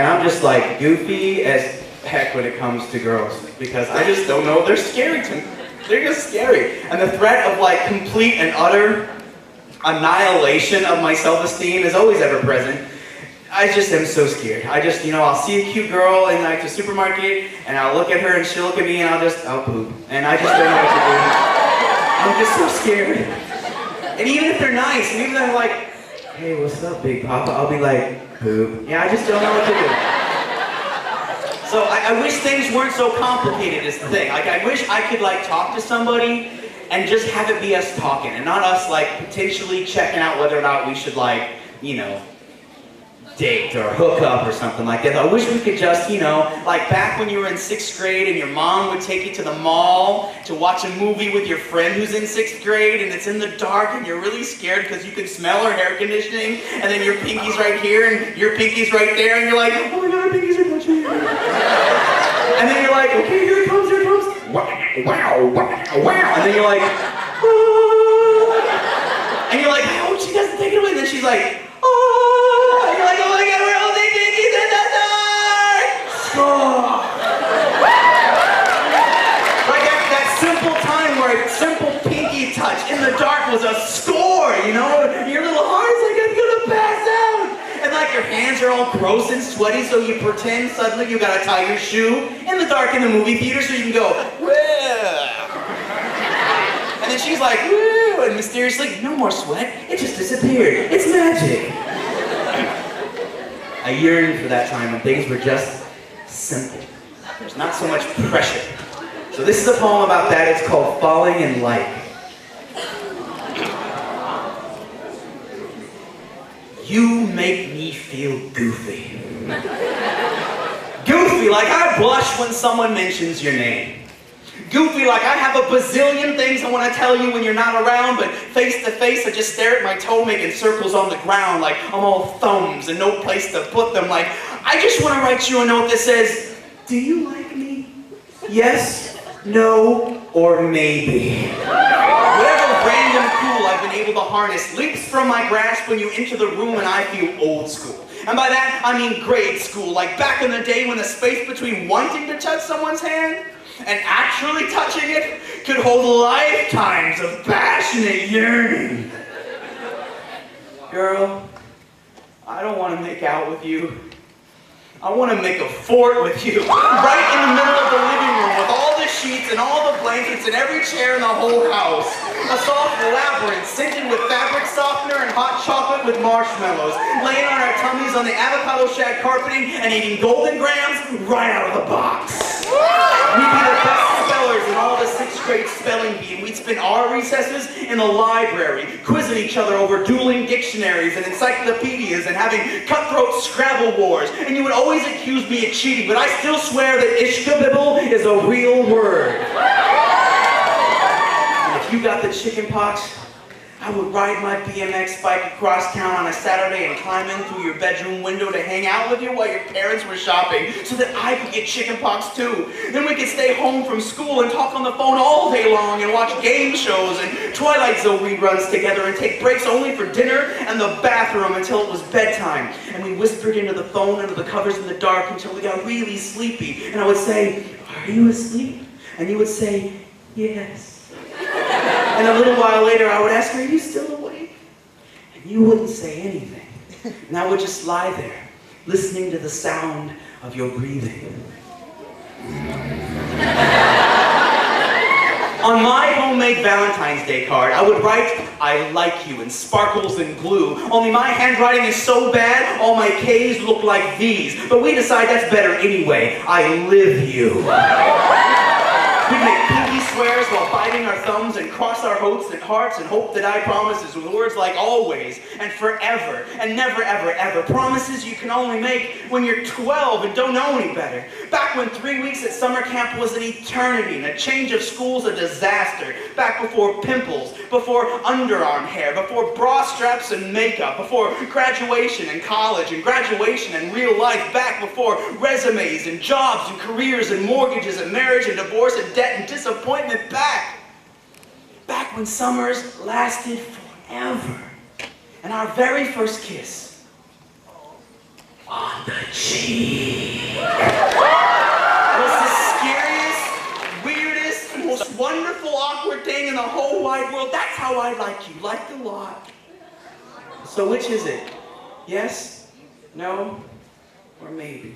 I'm just like goofy as heck when it comes to girls because I just don't know. They're scary to me. They're just scary. And the threat of like complete and utter annihilation of my self-esteem is always ever present. I just am so scared. I just, I'll see a cute girl in like the supermarket and I'll look at her and she'll look at me and I'll poop. And I just don't know what to do. I'm just so scared. And even if they're nice, and even if they're like, hey, what's up, Big Papa? I'll be like, poop. Yeah, I just don't know what to do. So I wish things weren't so complicated is the thing. Like, I wish I could like talk to somebody and just have it be us talking and not us like potentially checking out whether or not we should like, date or hook up or something like that. I wish we could just, like back when you were in 6th grade and your mom would take you to the mall to watch a movie with your friend who's in 6th grade and it's in the dark and you're really scared because you can smell her hair conditioning and then your pinky's right here and your pinky's right there and you're like, oh my god, our pinkies are touching. And then you're like, okay, here it comes, here it comes. Wow, wow, wow. And then you're like, ah. And you're like, oh, she doesn't take it away. And then she's like, oh, and you're like, oh my god, we're holding pinkies in the dark! Oh. Like that simple time where a simple pinky touch in the dark was a score, Your little heart's like, I'm gonna pass out! And like your hands are all gross and sweaty, so you pretend suddenly you gotta tie your shoe in the dark in the movie theater so you can go, well. And then she's like, woo, and mysteriously, no more sweat, it just disappeared. It's magic. I yearned for that time when things were just simple. There's not so much pressure. So this is a poem about that. It's called Falling in Like. You make me feel goofy. Goofy, like I blush when someone mentions your name. Goofy, like I have a bazillion things I want to tell you when you're not around, but face to face I just stare at my toe making circles on the ground like I'm all thumbs and no place to put them. Like, I just want to write you a note that says, do you like me? Yes, no, or maybe. Whatever random cool I've been able to harness leaps from my grasp when you enter the room and I feel old school. And by that, I mean grade school, like back in the day when the space between wanting to touch someone's hand and actually touching it could hold lifetimes of passionate yearning. Girl, I don't want to make out with you. I want to make a fort with you, right in the middle of the living room with all the sheets and all the blankets and every chair in the whole house. A soft labyrinth scented with fabric softener and hot chocolate with marshmallows, laying on our tummies on the avocado shag carpeting and eating golden grams right out of the box. We'd be the best spellers in all the 6th grade spelling bee, and we'd spend our recesses in the library, quizzing each other over dueling dictionaries and encyclopedias and having cutthroat Scrabble wars. And you would always accuse me of cheating, but I still swear that ishkabibble is a real word. And if you got the chicken pox, I would ride my BMX bike across town on a Saturday and climb in through your bedroom window to hang out with you while your parents were shopping so that I could get chicken pox too. Then we could stay home from school and talk on the phone all day long and watch game shows and Twilight Zone reruns together and take breaks only for dinner and the bathroom until it was bedtime. And we whispered into the phone under the covers in the dark until we got really sleepy. And I would say, are you asleep? And you would say, yes. And a little while later, I would ask her, are you still awake? And you wouldn't say anything. And I would just lie there, listening to the sound of your breathing. On my homemade Valentine's Day card, I would write, I like you, in sparkles and glue. Only my handwriting is so bad, all my K's look like V's. But we decide that's better anyway. I live you. We'd make pinky swears while biting our thumbs and cross our hopes and hearts and hope that I promises with words like always and forever and never ever ever. Promises you can only make when you're 12 and don't know any better. Back when 3 weeks at summer camp was an eternity and a change of school's a disaster. Back before pimples, before underarm hair, before bra straps and makeup, before graduation and college and graduation and real life. Back before resumes and jobs and careers and mortgages and marriage and divorce and debt and disappointment. Back when summers lasted forever. And our very first kiss. Oh, the cheek. Was the scariest, weirdest, most wonderful, awkward thing in the whole wide world. That's how I like you. Liked a lot. So which is it? Yes? No? Or maybe?